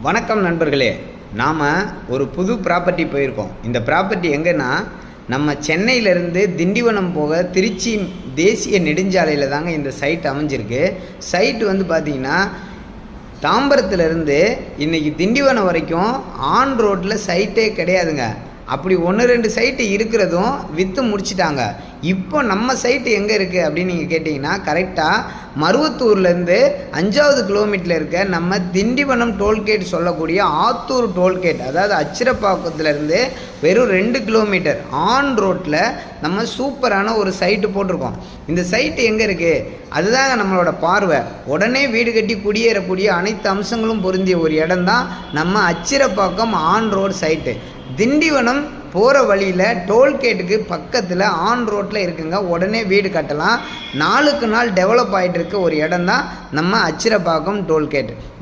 வணக்கம் நண்பர்களே. நாம் ஒரு புது ப்ராப்பர்ட்டி போயிருக்கோம். இந்த ப்ராப்பர்ட்டி எங்கன்னா நம்ம சென்னையிலேருந்து திண்டிவனம் போக திருச்சி தேசிய நெடுஞ்சாலையில் தாங்க இந்த சைட் அமைஞ்சிருக்கு. சைட்டு வந்து பார்த்திங்கன்னா தாம்பரத்துலேருந்து இன்றைக்கி திண்டிவனம் வரைக்கும் ஆன் ரோட்டில் சைட்டே கிடையாதுங்க. அப்படி 1-2 சைட்டு இருக்கிறதும் விற்று முடிச்சிட்டாங்க. இப்போ நம்ம சைட்டு எங்கே இருக்குது அப்படின்னு நீங்கள் கேட்டிங்கன்னா, கரெக்டாக மருவத்தூர்லேருந்து 5வது கிலோமீட்டரில் இருக்க நம்ம திண்டிவனம் டோல்கேட் சொல்லக்கூடிய ஆத்தூர் டோல்கேட், அதாவது அச்சிரப்பாக்கத்துலேருந்து வெறும் 2 கிலோமீட்டர் ஆன் ரோட்டில் நம்ம சூப்பரான ஒரு சைட்டு போட்டிருக்கோம். இந்த சைட்டு எங்கே இருக்குது, அதுதாங்க நம்மளோட பார்வை. உடனே வீடு கட்டி குடியேறக்கூடிய அனைத்து அம்சங்களும் பொருந்திய ஒரு இடம் தான் நம்ம Acharapakkam on road side. Tindivanam போகிற வழியில் டோல்கேட்டுக்கு பக்கத்தில் ஆன் ரோட்டில் இருக்குங்க. உடனே வீடு கட்டலாம். நாளுக்கு நாள் டெவலப் ஆகிட்டு இருக்க ஒரு இடம் தான் நம்ம அச்சிரப்பாக்கம் டோல்கேட்.